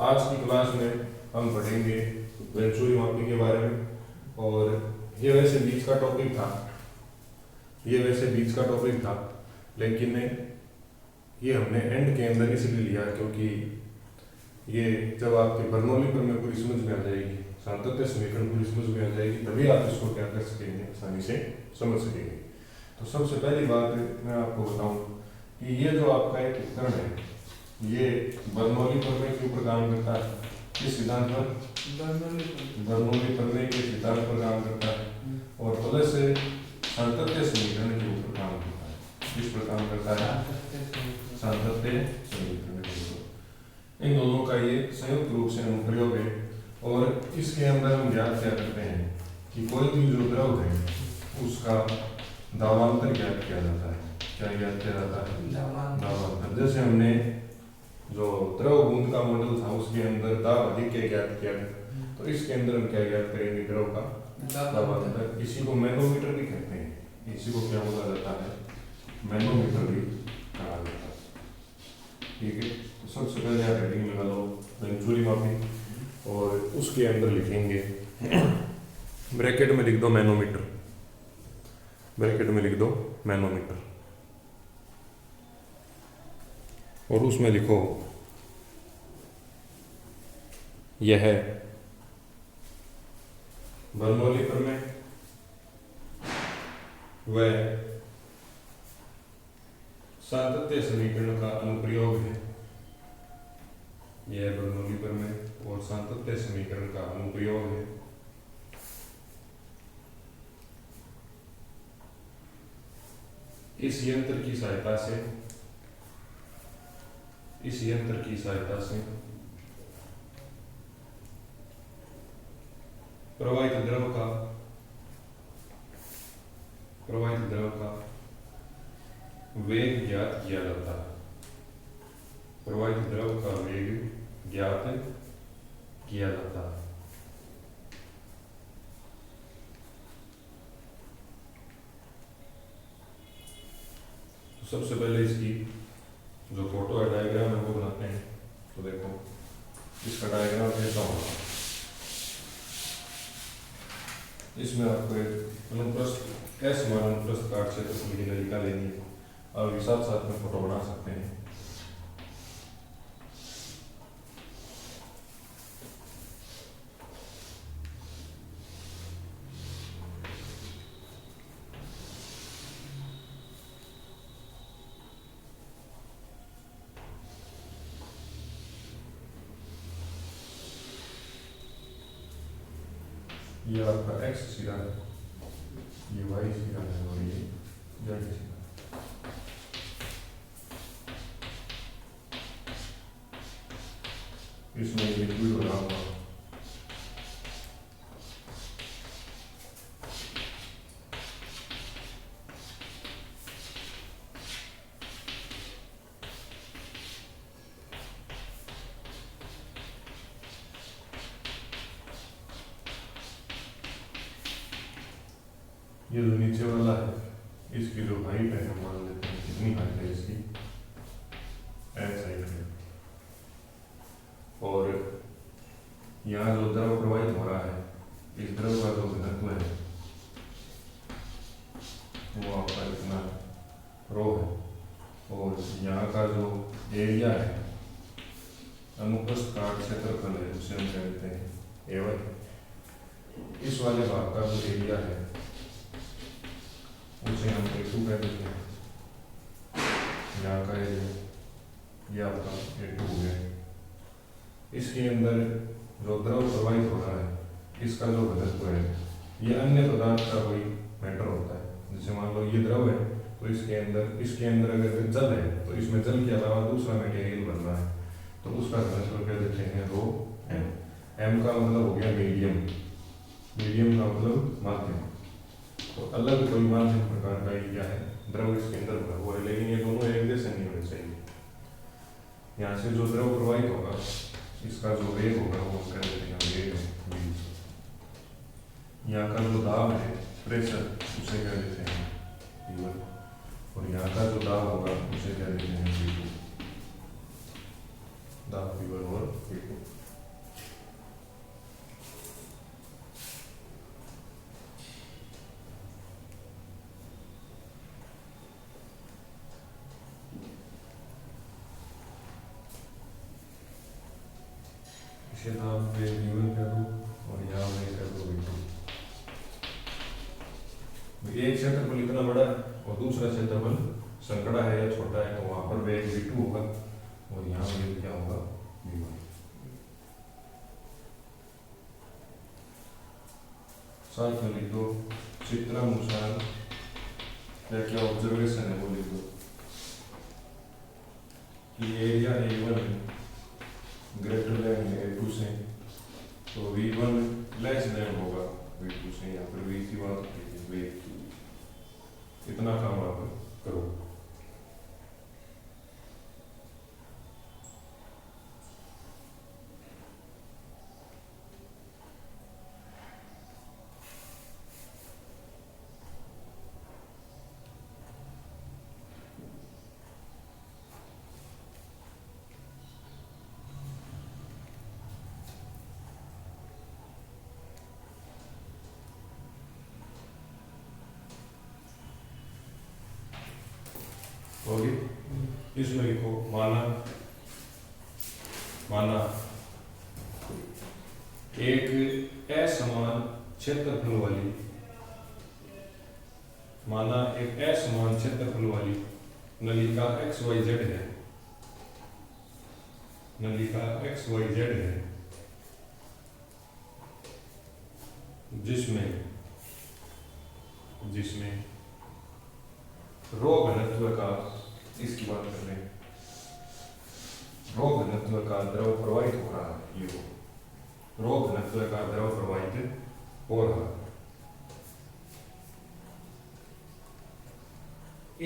आज की क्लास में हम पढ़ेंगे वेंचुरी मापी के बारे में। और ये वैसे बीच का टॉपिक था, लेकिन ये हमने एंड के अंदर इसलिए लिया क्योंकि ये जब आपके बर्नौली पर में पूरी समझ में आ जाएगी, सातत्य समीकरण पूरी समझ में आ जाएगी, तभी आप इसको क्या कर सकेंगे, आसानी से समझ सकेंगे। तो सबसे पहली बात मैं आपको बताऊं कि ये जो आपका एक उपकरण है, ये बर्नौली प्रमेय के ऊपर काम करता है। किस सिद्धांत पर? बर्नौली प्रमेय के सिद्धांत पर काम करता है और प्लस सातत्य समीकरण के ऊपर काम करता है। किस पर काम करता है? सातत्य समीकरण के ऊपर। इन दोनों का ये संयुक्त रूप से अनुप्रयोग है। और इसके अंदर हम ज्ञात क्या करते हैं कि कोई भी जो द्रव है उसका दावांतर ज्ञात किया जाता है। क्या ज्ञात किया जाता है? दावांतर। जैसे हमने जो द्रव बूंद का मॉडल था उसके अंदर दाब अधिक के ज्ञात किया, तो इसके अंदर हम क्या ज्ञात करेंगे? द्रव का दावांतर। इसी को मैनोमीटर भी कहते हैं। इसी को क्या बोला जाता है? मैनोमीटर भी कहा जाता है। ठीक है, तो सबसे पहले आप हेडिंग लगा लो वेंचुरी मापी और उसके अंदर लिखेंगे ब्रैकेट में लिख दो मैनोमीटर, ब्रैकेट में लिख दो मैनोमीटर और उसमें लिखो यह है बर्नौली प्रमेय व सातत्य समीकरण का अनुप्रयोग है। यह बर्नौली प्रमेय और सातत्य समीकरण का अनुप्रयोग है। इस यंत्र की सहायता से प्रवाहित द्रव का वेग ज्ञात किया जाता है। प्रवाहित द्रव का वेग ज्ञात किया जाता है। तो सबसे पहले इसकी जो फोटो है, डायग्राम है, वो बनाते हैं। तो देखो इसका डायग्राम ऐसा होगा। इसमें आपको एक अनुप्रस्थ S मान अनुप्रस्थ काट क्षेत्रफल की नलिका लेनी है और साथ साथ में फोटो बना सकते हैं। ये आपका x सिरा है, ये y सिरा है और ये z सिरा। इसमें लिक्विड बना हुआ ये जो नीचे वाला है, इसकी जो हाइट है मान लेते हैं कितनी हाइट है इसकी, h हाइट है। और यहाँ जो द्रव प्रवाहित हो रहा है, इस द्रव का जो घनत्व है वो आपका इतना रो है। और यहाँ का जो एरिया है, अनुप्रस्थ काट क्षेत्रफल है, उसे हम कहते हैं A1। इस वाले भाग का जो एरिया है उसे हम A2 कह देते हैं। यहाँ का एरिया ये आपका A2 है। इसके अंदर जो द्रव प्रवाहित हो रहा है, इसका जो घनत्व है, ये अन्य पदार्थ का कोई मैटर होता है। जैसे मान लो ये द्रव है, तो इसके अंदर अगर जल है, तो इसमें जल के अलावा दूसरा मटेरियल बन रहा है, तो उसका घनत्व कह देते हैं रो m। m का मतलब हो गया मीडियम, मीडियम का मतलब माध्यम। तो अलग कोई माध्यम प्रकार का क्या है, द्रव इसके अंदर भरा हुआ है, लेकिन ये दोनों एक जैसे नहीं होने चाहिए। यहाँ से जो द्रव प्रवाहित होगा, इसका जो वेग होगा वो कह देते हैं वेग v। यहाँ का जो दाब है, प्रेशर, उसे कह देते हैं P1। और यहाँ का जो दाब होगा उसे कह देते हैं P2। दाब P1 और P2। क्षेत्रफल पे V1 कर दो और यहाँ पे कर दो V2। एक क्षेत्रफल इतना बड़ा है और दूसरा क्षेत्रफल संकड़ा है या छोटा है, तो वहां पर वेग V2 होगा और यहाँ वेग क्या होगा V1। साथ में लिख दो चित्रानुसार या क्या ऑब्जर्वेशन है वो लिख दो कि area A1 greater than A2 से, तो V1 लेस देन होगा V2 से, या फिर V की बात वेग की। इतना काम आप करो। होगी इसमें लिखो माना एक असमान क्षेत्रफल वाली नलिका XYZ है, जिसमें रो घनत्व का, इसकी बात कर रहे हैं, रो घनत्व का द्रव प्रवाहित हो रहा है, ये रो घनत्व का द्रव प्रवाहित हो रहा है।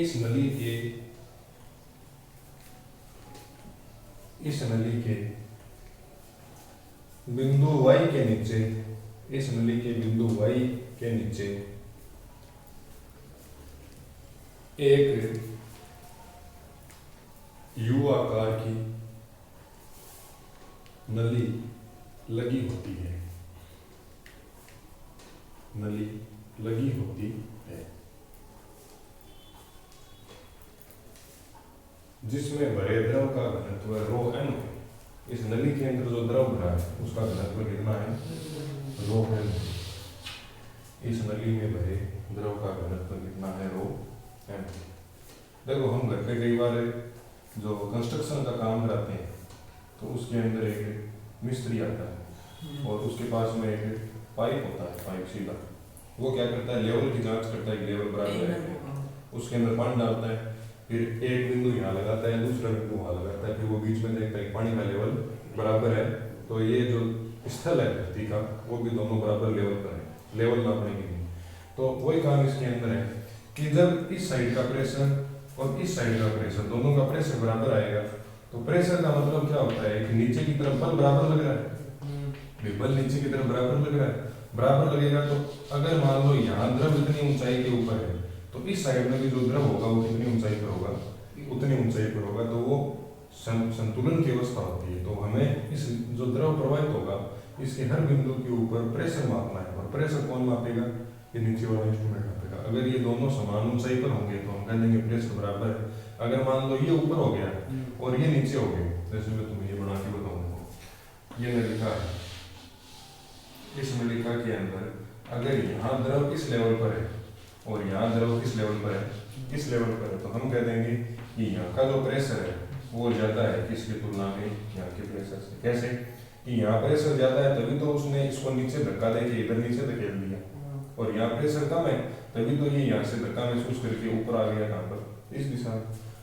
इस नली के बिंदु Y के नीचे, इस नली के बिंदु Y के नीचे एक U आकार की नली लगी होती है, जिसमें भरे द्रव का घनत्व ρn है। इस नली के अंदर जो द्रव भरा है उसका घनत्व कितना है, ρn। इस नली में भरे द्रव का घनत्व कितना है, ρn। देखो हम घर पे कई बार जो कंस्ट्रक्शन का काम कराते हैं तो उसके अंदर एक मिस्त्री आता है और उसके पास में एक पाइप होता है, पाइप सीधा, वो क्या करता है, लेवल की जांच करता है, लेवल बराबर है, उसके अंदर पानी डालता है, फिर एक बिंदु यहाँ लगाता है, दूसरा बिंदु वहाँ लगाता है, फिर वो बीच में देखता है पानी का लेवल बराबर है, तो ये जो स्थल है धरती का वो भी दोनों बराबर लेवल पर है, लेवल नापने के लिए। तो वही काम इसके अंदर है कि जब इस साइड का प्रेशर और इस साइड का प्रेशर, दोनों का प्रेशर बराबर आएगा, तो प्रेशर का मतलब क्या होता है कि नीचे की तरफ बल बराबर लग रहा है, बल नीचे की तरफ बराबर लग रहा है, बराबर लगेगा। तो अगर मान लो यहाँ द्रव इतनी ऊंचाई के ऊपर है तो इस साइड में भी जो द्रव होगा वो कितनी ऊंचाई पर होगा, उतनी ऊंचाई पर होगा, तो वो संतुलन की अवस्था होती है। तो हमें इस जो द्रव प्रवाहित होगा इसके हर बिंदु के ऊपर प्रेशर मापना है, और प्रेशर कौन मापेगा, ये नीचे वाला इंस्ट्रूमेंट मापेगा। अगर ये दोनों समान ऊंचाई पर होंगे तो हम कह देंगे प्रेशर बराबर है। अगर मान लो ये ऊपर हो गया और ये नीचे हो गए, जैसे मैं तुम्हें ये बना के बताऊंगा, ये नलिका है, इस नलिका के अंदर अगर यहाँ द्रव इस लेवल पर है और यहाँ द्रव किस लेवल पर है, इस लेवल पर है, तो हम कह देंगे कि यहाँ का जो प्रेशर है वो ज्यादा है किसकी तुलना में, यहाँ के प्रेशर से। कैसे कि यहाँ प्रेशर ज्यादा है तभी तो उसने इसको नीचे धक्का देके इधर नीचे धकेल दिया, और यहाँ प्रेशर कम है तभी तो ये यहाँ से धक्का महसूस करके ऊपर आ गया, कहाँ पर, इस दिशा में।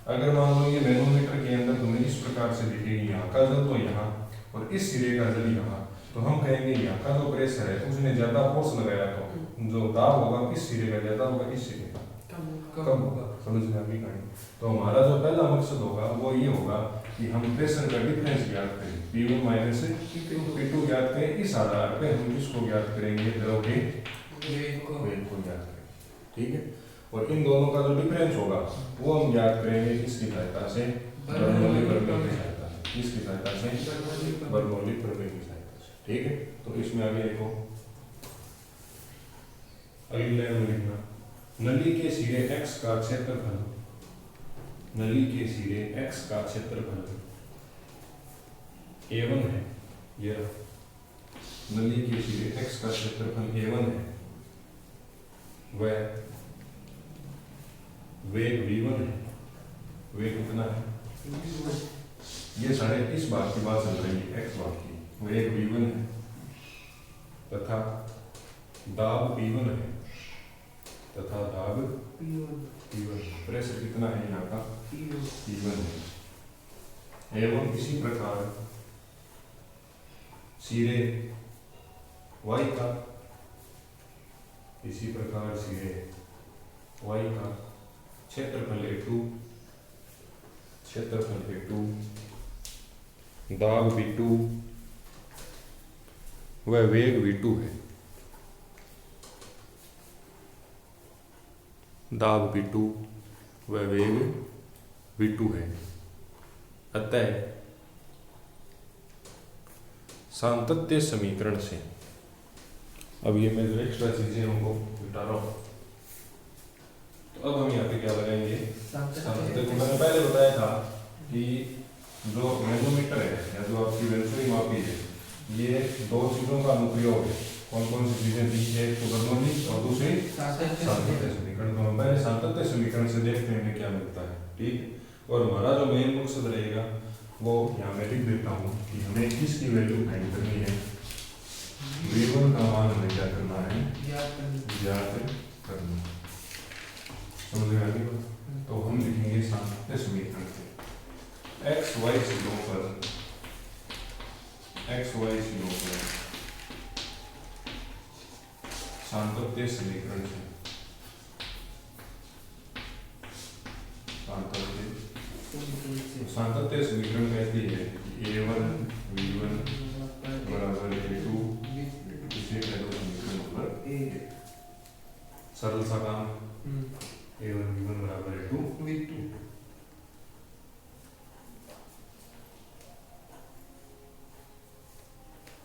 अगर मान लो ये मैनोमीटर के अंदर तुम्हें इस प्रकार से दिखेगी, यहाँ का जल तो यहाँ और इस सिरे का जल यहाँ, तो हम कहेंगे यहाँ का जो प्रेशर है उसने ज्यादा फोर्स लगाया, तो जो दाब होगा इस सिरे का ज्यादा होगा, इस सिरे का कम होगा। समझ में आ गई कहानी। तो हमारा जो पहला मकसद होगा वो ये होगा कि हम प्रेशर का डिफरेंस ज्ञात करें, P1 माइनस P2 ज्ञात करें। इस आधार पे हम किसको ज्ञात करेंगे, द्रव के वेग को ज्ञात करेंगे, ठीक है। और इन दोनों का जो डिफरेंस होगा वो हम ज्ञात करेंगे किसकी सहायता से, बर्नौली प्रमेय की सहायता से, किसकी सहायता से, बर्नौली प्रमेय की सहायता से, ठीक है। तो इसमें आगे देखो, अगली लाइन में लिखना, नली के सिरे x का क्षेत्रफल, नली के सिरे x का क्षेत्रफल A1 है, ये नली के सिरे x का क्षेत्रफल a1 है, वह वेग v1 है। वेग कितना है? ये सारे इस बात की बात चल रही है, x बात की। वेग v1 है तथा दाब p1 है तथा दाब p1। प्रेशर कितना है यहाँ का? p1 है। एवं इसी प्रकार सिरे y का, इसी प्रकार सिरे y का क्षेत्रफल a2, क्षेत्रफल a2, दाब v2 वह वेग v2 है। दाब v2 वह वेग v2 है। अतः सातत्य समीकरण से, अब ये मैं जो एक्स्ट्रा चीजें उनको मिटा रहा हूँ, तो अब हम यहाँ पे क्या लगाएंगे? सातत्य को मैंने पहले बताया था कि जो मैनोमीटर है या जो आपकी वेंचुरी मापी है, ये दो चीजों का अनुप्रयोग है। कौन कौन सी चीजें दी है? एक तो बर्नौली और दूसरी सातत्य समीकरण। तो हम पहले सातत्य समीकरण से देखते हैं क्या मिलता है, ठीक। और हमारा जो मेन मकसद रहेगा वो यहाँ मैं लिख देता हूँ कि हमें किसकी वैल्यू फाइंड करनी है। v1 का मान हमें क्या करना है? ज्ञात करना। समझ में आ गई बात? तो हम लिखेंगे सातत्य समीकरण से x y सिरों पर सातत्य समीकरण से सातत्य समीकरण कहती है कि a1 v1 बराबर a2, इसे कह दो समीकरण नंबर। सरल सा काम, a1 v1 बराबर a2 v2।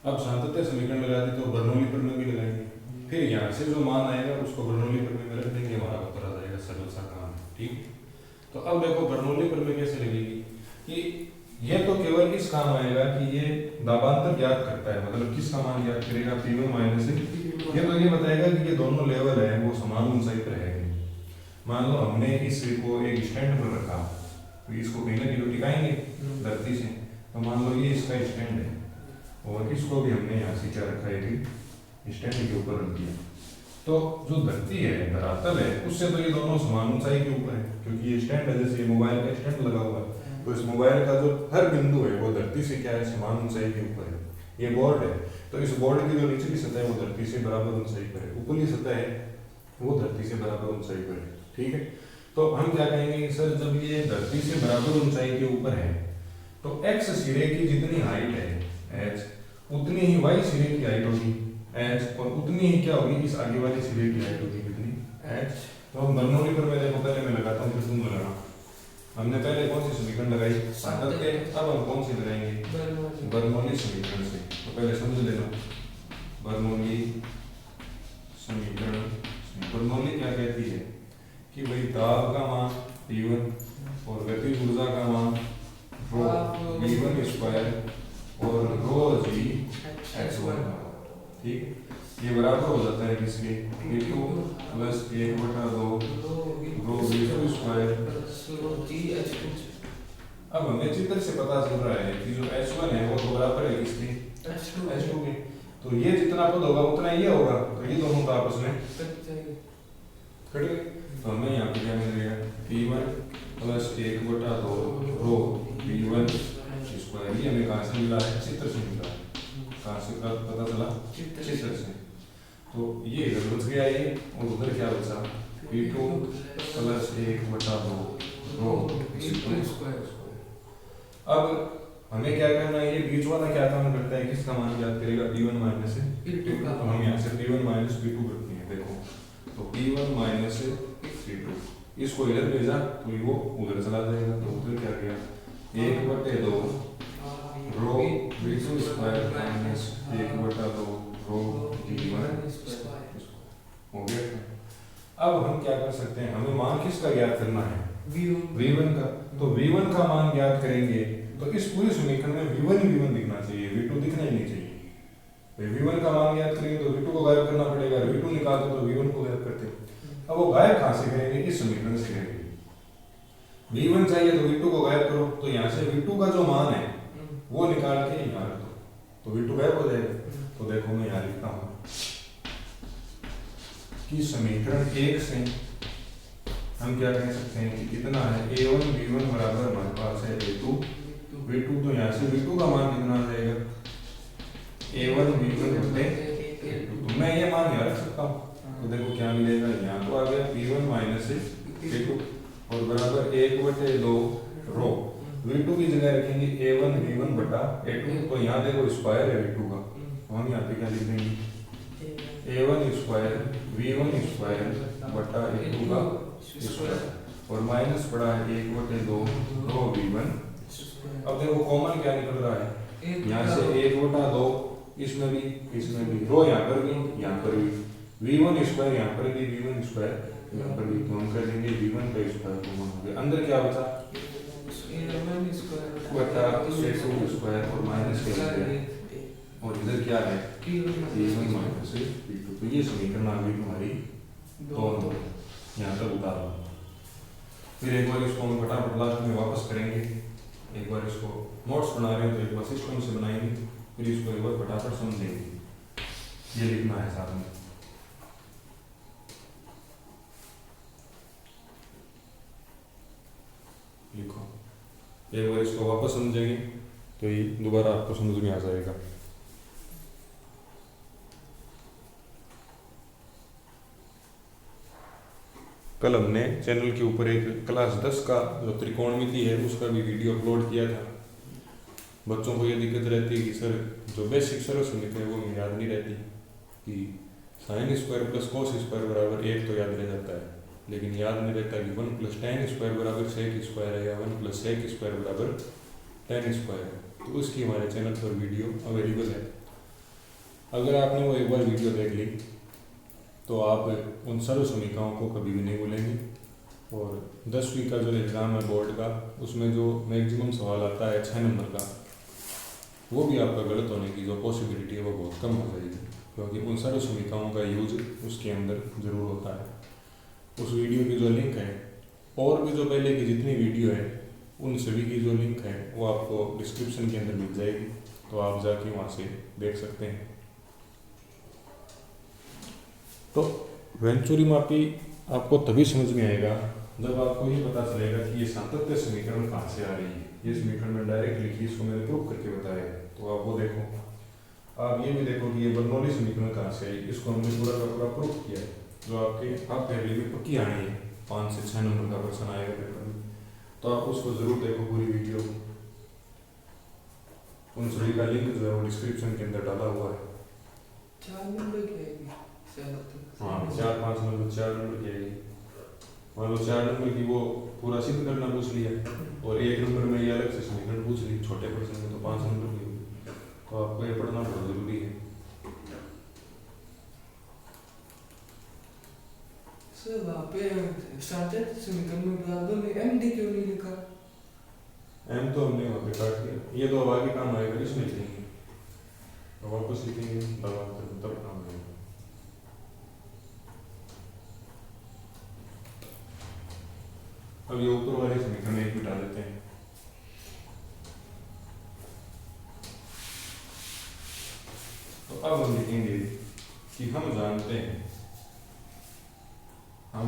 अब सातत्य समीकरण लगा दी तो बर्नौली प्रमेय भी लगाएंगे, फिर यहाँ से जो मान आएगा उसको बर्नौली प्रमेय में रख देंगे, हमारा उत्तर आ जाएगा। सरल सा काम है, ठीक। तो अब देखो बर्नौली प्रमेय कैसे लगेगी कि ये तो केवल इस काम आएगा कि ये दाबांतर ज्ञात करता है, मतलब किसका मान ज्ञात करेगा? p1 minus. ये तो ये बताएगा कि ये दोनों लेवल है वो समान ऊंचाई पर है। मान लो हमने इस को एक स्टैंड पर रखा, तो इसको कहीं ना कहीं तो टिकाएंगे धरती से, तो मान लो ये इसका स्टैंड है और इसको भी हमने यहाँ से क्या रखा है कि स्टैंड के ऊपर रख दिया। तो जो धरती है, धरातल है, उससे तो ये दोनों समान ऊंचाई के ऊपर है, क्योंकि ये स्टैंड है, जैसे मोबाइल का स्टैंड लगा हुआ है, तो इस मोबाइल का जो हर बिंदु है वो धरती से क्या है? समान ऊंचाई के ऊपर है। ये बोर्ड है, तो इस बोर्ड की जो निचली सतह है वो धरती से बराबर ऊंचाई पर है, ऊपरी सतह है वो धरती से बराबर ऊंचाई पर है, ठीक है। तो हम क्या कहेंगे सर, जब ये धरती से बराबर ऊंचाई के ऊपर है तो x सिरे की जितनी हाइट है h, उतनी ही y सिरे की हाइट होगी h, और उतनी ही क्या होगी? इस आगे वाले सिरे की हाइट होगी कितनी? h। तो हम बर्नौली पर मैं देखो पहले मैं लगाता हूँ फिर तुम लगाना। हमने पहले कौन सी समीकरण लगाई? सातत्य। अब हम कौन सी लगाएंगे? बर्नौली समीकरण से। तो पहले समझ लेना बर्नौली समीकरण। बर्नौली क्या कहती है कि भाई दाब का मान p1 और गतिज ऊर्जा का मान रो v1 स्क्वायर और रो g x1, ठीक। ये बराबर हो जाता है किसके? v2 प्लस 1/2 रो v2 स्क्वायर। अब हमें चित्र से पता चल रहा है कि जो h1 है वो तो बराबर है किसके? h2 के। तो ये जितना पद होगा उतना ये होगा, तो ये दोनों का आपस में कट गए। तो हमें यहाँ पे क्या मिलेगा? p1 प्लस 1/2 रो v1 स्क्वायर। ये हमें कहाँ से मिला है? चित्र से मिला है। कहाँ से पता चला? चित्र से। तो ये इधर बच गया ये, और उधर क्या बचा? p2 प्लस 1/2 रो v2 स्क्वायर। अब हमें क्या करना है? ये बीच वाला क्या काम करता है? किसका मान ज्ञात करेगा? p1 minus p2। तो हम यहाँ से p1 माइनस p2 करते हैं। देखो तो p1 माइनस p2, इसको इधर भेजा तो वो उधर चला जाएगा, तो उधर क्या गया? 1/2 रो v2 स्क्वायर माइनस 1/2 रो v1 स्क्वायर हो गया। अब हम क्या कर सकते हैं? हमें मान किसका ज्ञात करना है? v1 का। तो v1 का मान ज्ञात करेंगे तो इस पूरे समीकरण में v1 ही v1 दिखना चाहिए, v2 दिखना ही नहीं चाहिए। v1 का मान ज्ञात करेंगे तो v2 को गायब करना पड़ेगा, v2 निकालते तो v1 को गायब करते। अब वो गायब कहाँ से करेंगे, इस समीकरण से करेंगे। v1 चाहिए तो v2 को गायब करो, तो यहाँ से v2 का जो मान है वो निकाल के यहाँ रख दो, तो v2 गायब हो जाएगा। तो देखो मैं यहाँ लिखता हूँ कि समीकरण 1 से हम क्या कह सकते हैं कि कितना है a1 v1 बराबर हमारे पास है a2 v2, तो यहाँ से v2 का मान कितना आ जाएगा a1 v1 बटे a2, तो मैं ये मान यहाँ रख सकता हूँ। तो देखो क्या मिलेगा, यहाँ तो आ गया v1 माइनस a2 और बराबर 1/2 रो, v2 की जगह रखेंगे a1 v1 बटा a2, तो यहाँ देखो स्क्वायर है v2 का, तो हम यहाँ पे क्या लिख देंगे a1 स्क्वायर v1 स्क्वायर बटा a2 का स्क्वायर और माइनस पड़ा है 1/2 रो v1। अब देखो कॉमन क्या निकल रहा है, यहाँ से 1/2 इसमें भी रो यहाँ पर भी यहाँ पर भी, v1 स्क्वायर यहाँ पर भी v1 स्क्वायर यहाँ पर भी, तो हम कर देंगे v1 का स्क्वायर कॉमन हो गया, अंदर क्या बचा बटा a2 स्क्वायर और माइनस क्या और इधर क्या है a1 माइनस b2, तो ये समीकरण आ गई तुम्हारी 2 यहाँ तक उतारो। फिर एक बार इसको हम फटाफट लास्ट में वापस करेंगे, एक बार इसको नोट्स बना रहे हैं तो एक बार सिस्टम से बनाएंगे, फिर इसको एक बार फटाफट समझेंगे। ये लिखना है साथ में, लिखो एक बार इसको वापस समझेंगे तो ये दोबारा आपको समझ में आ जाएगा। कल हमने चैनल के ऊपर एक क्लास 10 का जो त्रिकोणमिति है उसका भी वीडियो अपलोड किया था। बच्चों को ये दिक्कत रहती है कि सर जो बेसिक सरल समीकरण है वो हमें याद नहीं रहती, कि sine square plus cos square बराबर 1 तो याद रह जाता है, लेकिन याद नहीं रहता कि 1 प्लस tan स्क्वायर बराबर सेक स्क्वायर है या 1 प्लस सेक स्क्वायर बराबर tan स्क्वायर है। तो उसकी हमारे चैनल पर वीडियो अवेलेबल है, अगर आपने वो एक बार वीडियो देख ली तो आप उन सरल समीकरणों को कभी भी नहीं भूलेंगे। और 10वीं का जो एग्ज़ाम है बोर्ड का, उसमें जो मैक्सिमम सवाल आता है 6 नंबर का, वो भी आपका गलत होने की जो पॉसिबिलिटी है वो बहुत कम हो जाएगी, क्योंकि उन सरल समीकरणों का यूज उसके अंदर ज़रूर होता है। उस वीडियो की जो लिंक है और भी जो पहले की जितनी वीडियो है उन सभी की जो लिंक है वो आपको डिस्क्रिप्शन के अंदर मिल जाएगी, तो आप जाके वहाँ से देख सकते हैं। तो वेंचुरी मापी आपको तभी समझ में आएगा जब आपको ये पता चलेगा कि ये सातत्य समीकरण कहाँ से आ रही है। ये समीकरण में डायरेक्ट लिखी, इसको मैंने प्रूफ करके बताया, तो आप वो देखो। आप ये भी देखो कि ये बर्नौली समीकरण कहाँ से आई, इसको हमने पूरा का पूरा प्रूफ किया है, जो आप पहले भी पक्की आनी है, 5 से 6 नंबर का क्वेश्चन आएगा पेपर में, तो आप उसको जरूर देखो पूरी वीडियो। उन सभी का लिंक जो है वो डिस्क्रिप्शन के अंदर डाला हुआ है। 4 नंबर की आएगी, हाँ 4-5 नंबर 4 नंबर की आएगी, मान लो 4 नंबर की वो पूरा सिद्ध करना पूछ लिया और 1 नंबर में ये अलग से समीकरण पूछ ली छोटे क्वेश्चन में, तो 5 नंबर की होगी, तो आपको ये पढ़ना बहुत जरूरी है। सर वहाँ पे सातत्य समीकरण में बराबर में एमडी क्यों नहीं लिखा? एम तो हमने वहाँ पे काट दिया, ये तो अब आगे काम आएगा, इसमें लिखेंगे तो वापस लिखेंगे तब काम आएगा। अब ये ऊपर वाले समीकरण एक मिटा देते हैं। तो अब हम लिखेंगे कि हम जानते हैं, हम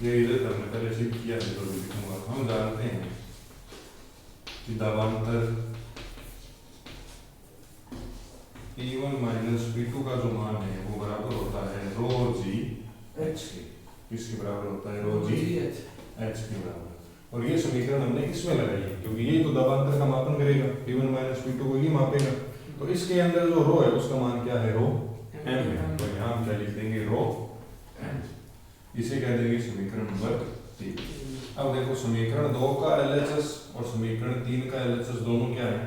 ये इधर हमने पहले सिद्ध किया है तो लिखूंगा, हम जानते हैं कि दावांतर P1 माइनस P2 का जो मान है वो बराबर होता है रो जी एच के। किसके बराबर होता है? रो जी एच के बराबर। और ये समीकरण हमने इसमें लगाई है क्योंकि ये तो दाबांतर का मापन करेगा, P1 माइनस P2 को ये मापेगा, तो इसके अंदर जो रो है उसका मान क्या है? रो m है, तो यहाँ हम क्या लिख देंगे? रो m। इसे कह देंगे समीकरण नंबर 3। अब देखो समीकरण 2 का LHS और समीकरण 3 का LHS दोनों क्या है?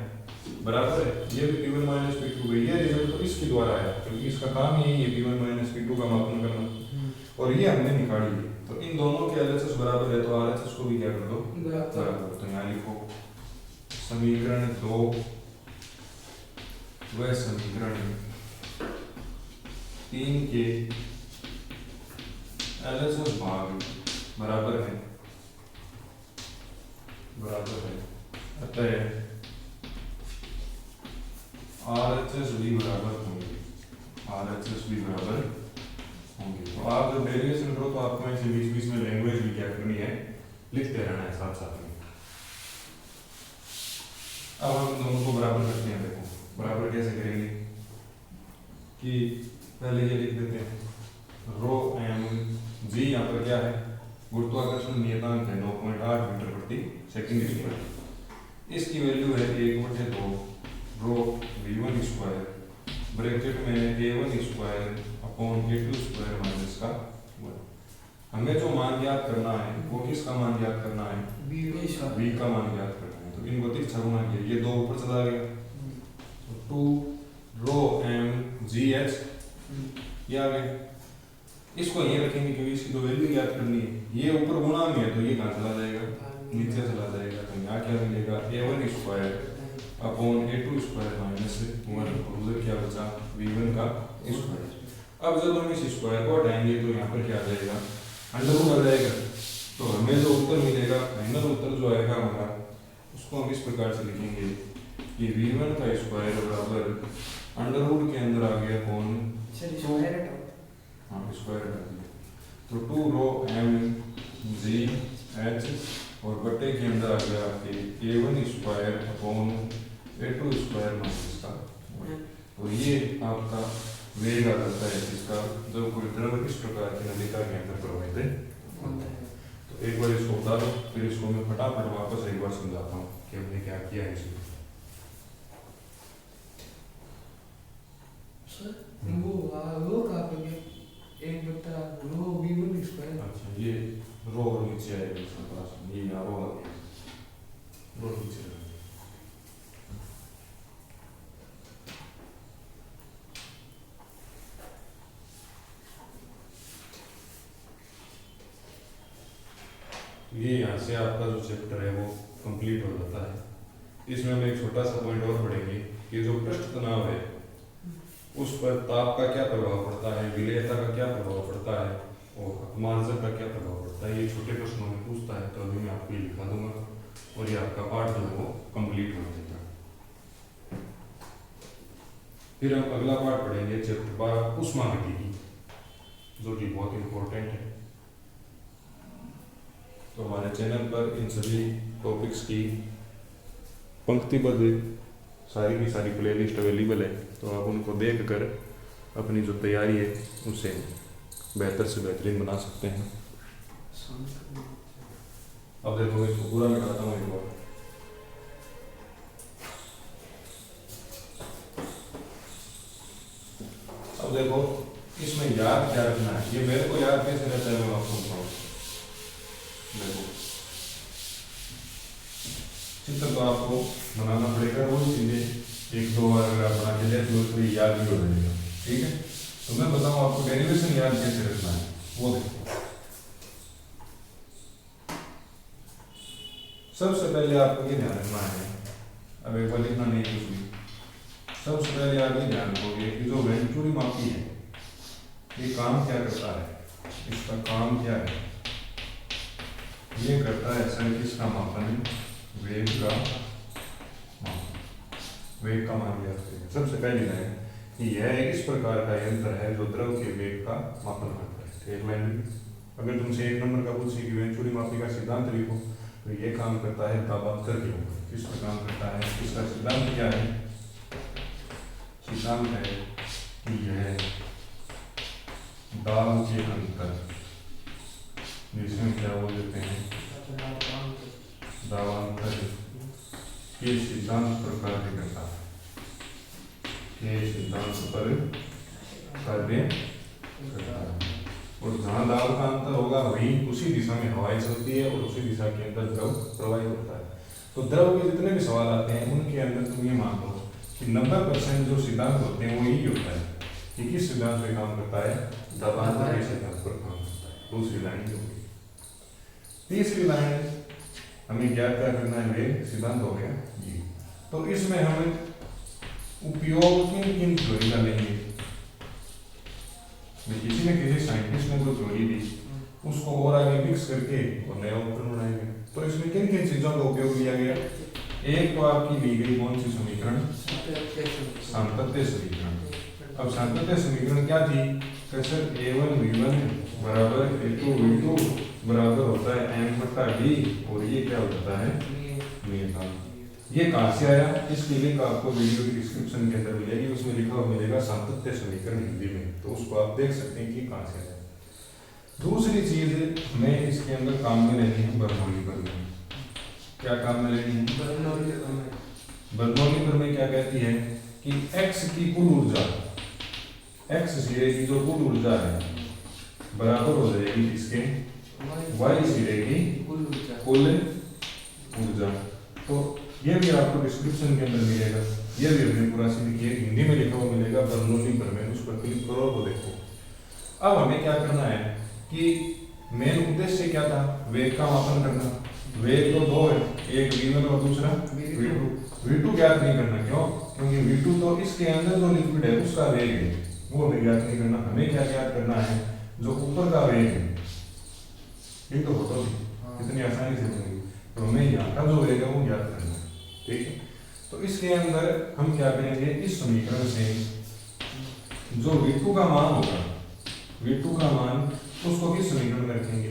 बराबर है। ये भी P1 माइनस P2 है, ये रिजल्ट तो इसके द्वारा आया क्योंकि इसका काम यही है P1 माइनस P2 का मापन करना, और ये हमने निकाली है। तो इन दोनों के LHS बराबर है तो RHS को भी क्या कर दो? बराबर। तो यहाँ लिखो समीकरण 2 व समीकरण 3 के LHS भाग बराबर है अतः RHS भी बराबर होंगे तो आप जब डेरिवेशन करो तो आपको ऐसे बीच बीच में लैंग्वेज भी क्या करनी है, लिखते रहना है साथ साथ में। अब हम दोनों को बराबर करते हैं। देखो बराबर कैसे करेंगे कि पहले ये लिख देते हैं रो एम जी, यहाँ पर क्या है, गुरुत्वाकर्षण नियतांक है 9.8 मीटर प्रति सेकंड स्क्वायर। इसकी वैल्यू है 1/2 रो v1 स्क्वायर ब्रैकेट में a1 square upon a2 square minus का 1। हमें जो मान ज्ञात करना है वो किसका मान ज्ञात करना है, v का मान ज्ञात करना है। तो इनको तिरछा गुणा किया, ये 2 ऊपर चला गया तो 2 रो m g h ये आ गया। इसको ये रखेंगे क्योंकि इसकी तो वैल्यू ज्ञात करनी है। ये ऊपर गुणा में है तो ये कहाँ चला जाएगा, नीचे चला जाएगा। तो यहाँ क्या मिलेगा a1 square upon a2 square minus 1 और उधर क्या बचा v1 का स्क्वायर। अब जब हम इस स्क्वायर को हटाएंगे तो यहाँ पर क्या आ जाएगा, अंडर रूट आ जाएगा। तो हमें जो उत्तर मिलेगा, फाइनल उत्तर जो आएगा हमारा, उसको हम इस प्रकार से लिखेंगे कि v1 का स्क्वायर बराबर अंडर रूट के अंदर आ गया कौन, हाँ स्क्वायर हटा दिया तो 2 रो m g h और बट्टे के अंदर आ गया आपके a1 square upon a2 square minus का 1। तो ये आपका वेग आ जाता है जिसका जो कोई द्रव इस प्रकार की नलिका के अंदर प्रवाहित होता है। तो एक बार इसको बता दो, फिर इसको मैं फटाफट वापस एक बार समझाता हूँ कि हमने क्या किया है इसमें। वो कहाँ पे गया, 1/2 रो v1 स्क्वायर। अच्छा ये रो नीचे आएगा इसके पास, ये यहाँ रो नीचे आएगा। ये यहाँ से आपका जो चैप्टर है वो कंप्लीट हो जाता है। इसमें हम एक छोटा सा पॉइंट और पढ़ेंगे कि जो पृष्ठ तनाव है उस पर ताप का क्या प्रभाव पड़ता है, विलेयता का क्या प्रभाव पड़ता है और अपमार्जन का क्या प्रभाव पड़ता है। ये छोटे प्रश्नों में पूछता है तो अभी मैं आपको ये लिखा दूंगा और ये आपका पार्ट जो है वो कंप्लीट हो जाएगा। फिर हम अगला पार्ट पढ़ेंगे चैप्टर 12 ऊष्मागतिकी, जो कि बहुत इंपॉर्टेंट है। तो हमारे चैनल पर इन सभी टॉपिक्स की पंक्तिबद्ध सारी की सारी प्लेलिस्ट अवेलेबल है, तो आप उनको देखकर अपनी जो तैयारी है उसे बेहतर से बेहतरीन बना सकते हैं। अब देखो मैं इसको पूरा मिटाता हूँ एक बार। अब देखो इसमें याद क्या रखना है, ये मेरे को याद कैसे रहता है मैं आपको बताऊँ। देखो चित्र तो आपको बनाना पड़ेगा, वो चीजें 1-2 बार अगर आप बना के ले तो याद भी हो जाएगा। ठीक है, तो मैं बताऊँ आपको डेरिवेशन याद कैसे रखना है वो देखो। सबसे पहले आपको ये ध्यान रखना है, अब एक बार लिखना नहीं कुछ भी, सबसे पहले आप ये ध्यान रखोगे कि जो वेंचुरी मापी है ये काम क्या करता है, इसका काम क्या है, ये करता है सर किसका मापन, वेग का मापन, वेग का मान लिया। सबसे पहली लाइन कि यह इस प्रकार का यंत्र है जो द्रव के वेग का मापन करता है। एक लाइन अगर तुमसे 1 नंबर का पूछे कि वेंचुरी मापी का सिद्धांत लिखो तो ये काम करता है दाबांतर के ऊपर। किस पर काम करता है, इसका सिद्धांत क्या है, सिद्धांत है कि यह दाब के अंतर जिसमें क्या बोल देते हैं दाबांतर के सिद्धांत पर कार्य करता है, के सिद्धांत पर कार्य करता है। और जहाँ दाब का अंतर होगा वहीं उसी दिशा में हवाएं चलती है और उसी दिशा के अंदर द्रव प्रवाहित होता है। तो द्रव के जितने भी सवाल आते हैं उनके अंदर तुम ये मान लो कि 90% जो सिद्धांत होते हैं वो यही होता है कि किस सिद्धांत पे काम करता है, दाबांतर के सिद्धांत पर काम करता है। दूसरी लाइन जो होगी। तीसरी लाइन हमें क्या करना है, वेग सिद्धांत हो गया ये। तो इसमें हमें उपयोग किन थ्योरी का लेंगे। किसी न किसी साइंटिस्ट ने जो थ्योरी दी उसको और आगे मिक्स करके और नया उपकरण बनाएंगे। तो इसमें किन किन चीजों का उपयोग लिया गया। एक तो आपकी ली गई कौन सी समीकरण, सांतत्य समीकरण। अब सांतत्य समीकरण क्या थी, सर a1 v1 बराबर a2 v2 बराबर होता है m/d और ये क्या होता है नियतांक। ये कहाँ से आया, इसके लिंक आपको वीडियो की डिस्क्रिप्शन के अंदर मिलेगी, उसमें लिखा हुआ मिलेगा सांतत्य समीकरण हिंदी में, तो उसको आप देख सकते हैं कि कहाँ से आया। दूसरी चीज हमें इसके अंदर काम में लेनी है बर्नौली प्रमेय। क्या काम में लेनी है, बर्नौली प्रमेय क्या कहती है कि x की कुल ऊर्जा, x सिरे की जो कुल ऊर्जा है बराबर हो जाएगी इसके y सिरे की कुल ऊर्जा। तो ये भी आपको डिस्क्रिप्शन के अंदर मिलेगा, ये भी हमने पूरा हिंदी में लिखा हुआ मिलेगा बर्नौली प्रमेय, उस पर क्लिक करो वो देखो। अब हमें क्या करना है कि मेन उद्देश्य क्या था, वेग का मापन करना। वेग तो दो है, एक v1 और दूसरा v2। v2 ज्ञात नहीं करना, क्यों, क्योंकि v2 तो इसके अंदर जो लिक्विड है उसका वेग है, वो हमें ज्ञात नहीं करना। हमें क्या ज्ञात करना है, जो ऊपर का वेग है। ये तो होता भी कितनी आसानी से बनेगी, तो हमें यहाँ का जो वेग है वो ज्ञात करना है, ठीक है। तो इसके अंदर हम क्या करेंगे, इस समीकरण से जो v2 का मान होगा, v2 का मान उसको किस समीकरण में रखेंगे,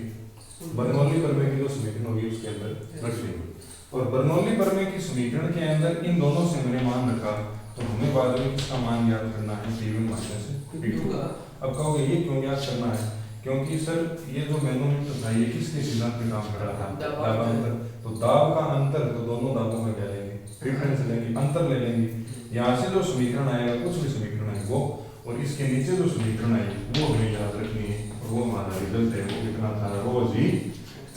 बर्नौली प्रमेय की जो समीकरण होगी उसके अंदर रख देंगे। और बर्नौली प्रमेय की समीकरण के अंदर इन दोनों से मैंने मान रखा, तो हमें बाद में किसका मान ज्ञात करना है, p1 माइनस p2 का। अब कहोगे ये क्यों ज्ञात करना है, क्योंकि सर ये जो मैनोमीटर था ये किसके सिद्धांत पे काम कर रहा था, दाबांतर। तो दाब का अंतर, तो दोनों दाबों का क्या लेंगे, डिफरेंस लेंगे, अंतर ले लेंगे। यहाँ से जो समीकरण आएगा, कुछ भी समीकरण आएगा वो, और इसके नीचे जो समीकरण आएगी वो हमें याद रखनी है, और वो हमारा रिजल्ट है वो कितना था, रो जी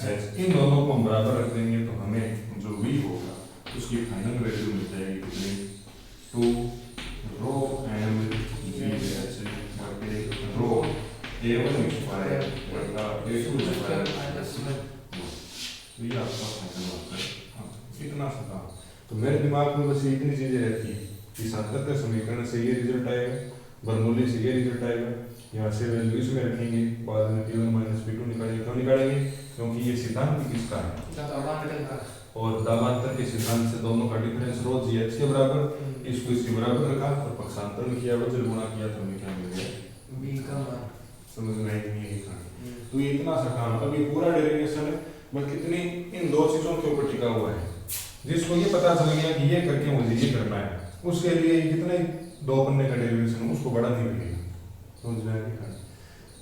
एच। इन दोनों को हम बराबर रख देंगे तो हमें जो v होगा उसकी फाइनल वैल्यू मिल जाएगी कितनी, 2 रो m g h बटे रो a1 स्क्वायर बटा a2 स्क्वायर। ये आपका फाइनल आंसर है, इतना सा था। तो मेरे दिमाग में बस इतनी चीजें रहती हैं कि सांतत्य समीकरण से ये रिजल्ट आएगा, बर्नौली से ये रिजल्ट आएगा, यहाँ से वैल्यू इसमें रखेंगे, बाद में p1 माइनस p2 निकालेंगे। क्यों निकालेंगे, क्योंकि ये सिद्धांत किसका है, और दाबांतर के सिद्धांत से दोनों का डिफरेंस रो जी एच के बराबर, इसको इसके बराबर रखा और पक्षांतर में किया, वजन गुणा किया, तो हमें क्या मिल गया, b का मान। समझ में नहीं था, तो ये इतना सा काम। अब ये पूरा डेरिवेशन है बस कितनी इन दो चीजों के ऊपर टिका हुआ है, जिसको ये पता चल गया कि ये करके मुझे ये करना है, उसके लिए कितने दो पन्ने का डेरिवेशन उसको बड़ा नहीं लगेगा, समझ में आएगी।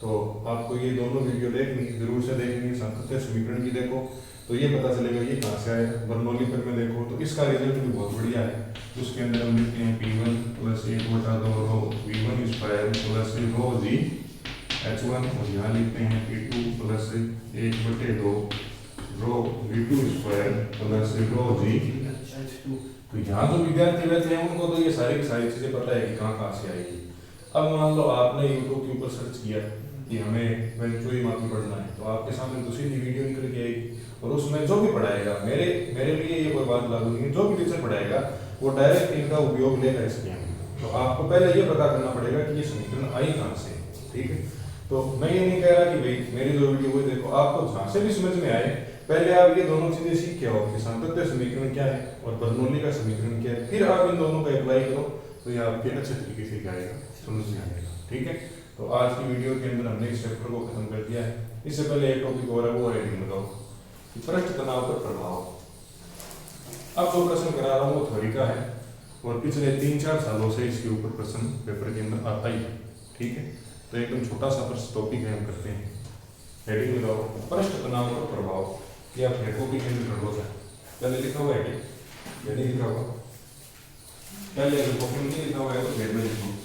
तो आपको ये दोनों वीडियो देखनी जरूर से देखनी, सांतत्य समीकरण की देखो तो ये पता चलेगा ये कहाँ से आया, बर्नौली प्रमेय देखो तो इसका रिजल्ट भी बहुत बढ़िया है। उसके अंदर हम लिखते हैं p1 प्लस 1/2 रो v1 स्क्वायर प्लस रो जी h1, और यहाँ लिखते हैं p2 प्लस 1/2 रो v2 स्क्वायर प्लस रो जी h2। तो यहाँ जो विद्यार्थी बैठे हैं उनको तो ये सारी की सारी चीजें पता है कि कहाँ से आएगी। अब मान लो आपने यूट्यूब के ऊपर सर्च किया कि हमें वेंचुरी मापी पढ़ना है, तो आपके सामने दूसरी वीडियो निकल के आएगी, और उसमें जो भी पढ़ाएगा, मेरे लिए ये कोई बात लागू नहीं है, जो भी टीचर पढ़ाएगा वो डायरेक्ट इनका उपयोग लेगा इसके अंदर। तो आपको पहले ये पता करना पड़ेगा कि ये समीकरण आई कहाँ से, ठीक है। तो मैं ये नहीं कह रहा कि भाई मेरी जो वीडियो वो देखो, आपको जहाँ से भी समझ में आए पहले आप ये दोनों चीजें सीख के आओ कि सांतत्य समीकरण क्या है और बर्नौली का समीकरण क्या है, फिर आप इन दोनों का अप्लाई करो तो ये आपके अच्छे तरीके से आएगा, समझ में आएगा, ठीक है। तो आज की वीडियो के अंदर हमने इस चैप्टर को खत्म कर दिया है। इससे पहले एक टॉपिक और है वो हेडिंग लगाओ, पृष्ठ तनाव पर प्रभाव। अब जो प्रश्न करा रहा हूँ वो थ्योरी का है और पिछले 3-4 सालों से इसके ऊपर प्रश्न पेपर के अंदर आता ही है, ठीक है। तो एकदम छोटा सा टॉपिक है, हम करते हैं। हेडिंग लगाओ, पृष्ठ तनाव पर प्रभाव। या फिर कॉपी के अंदर कर लो, पहले लिखा हुआ है या नहीं लिखा हुआ, पहले अगर कॉपी में नहीं लिखा हुआ है तो फिर में लिखो।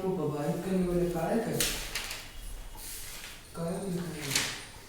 को प्रभावित करने वाले कारक है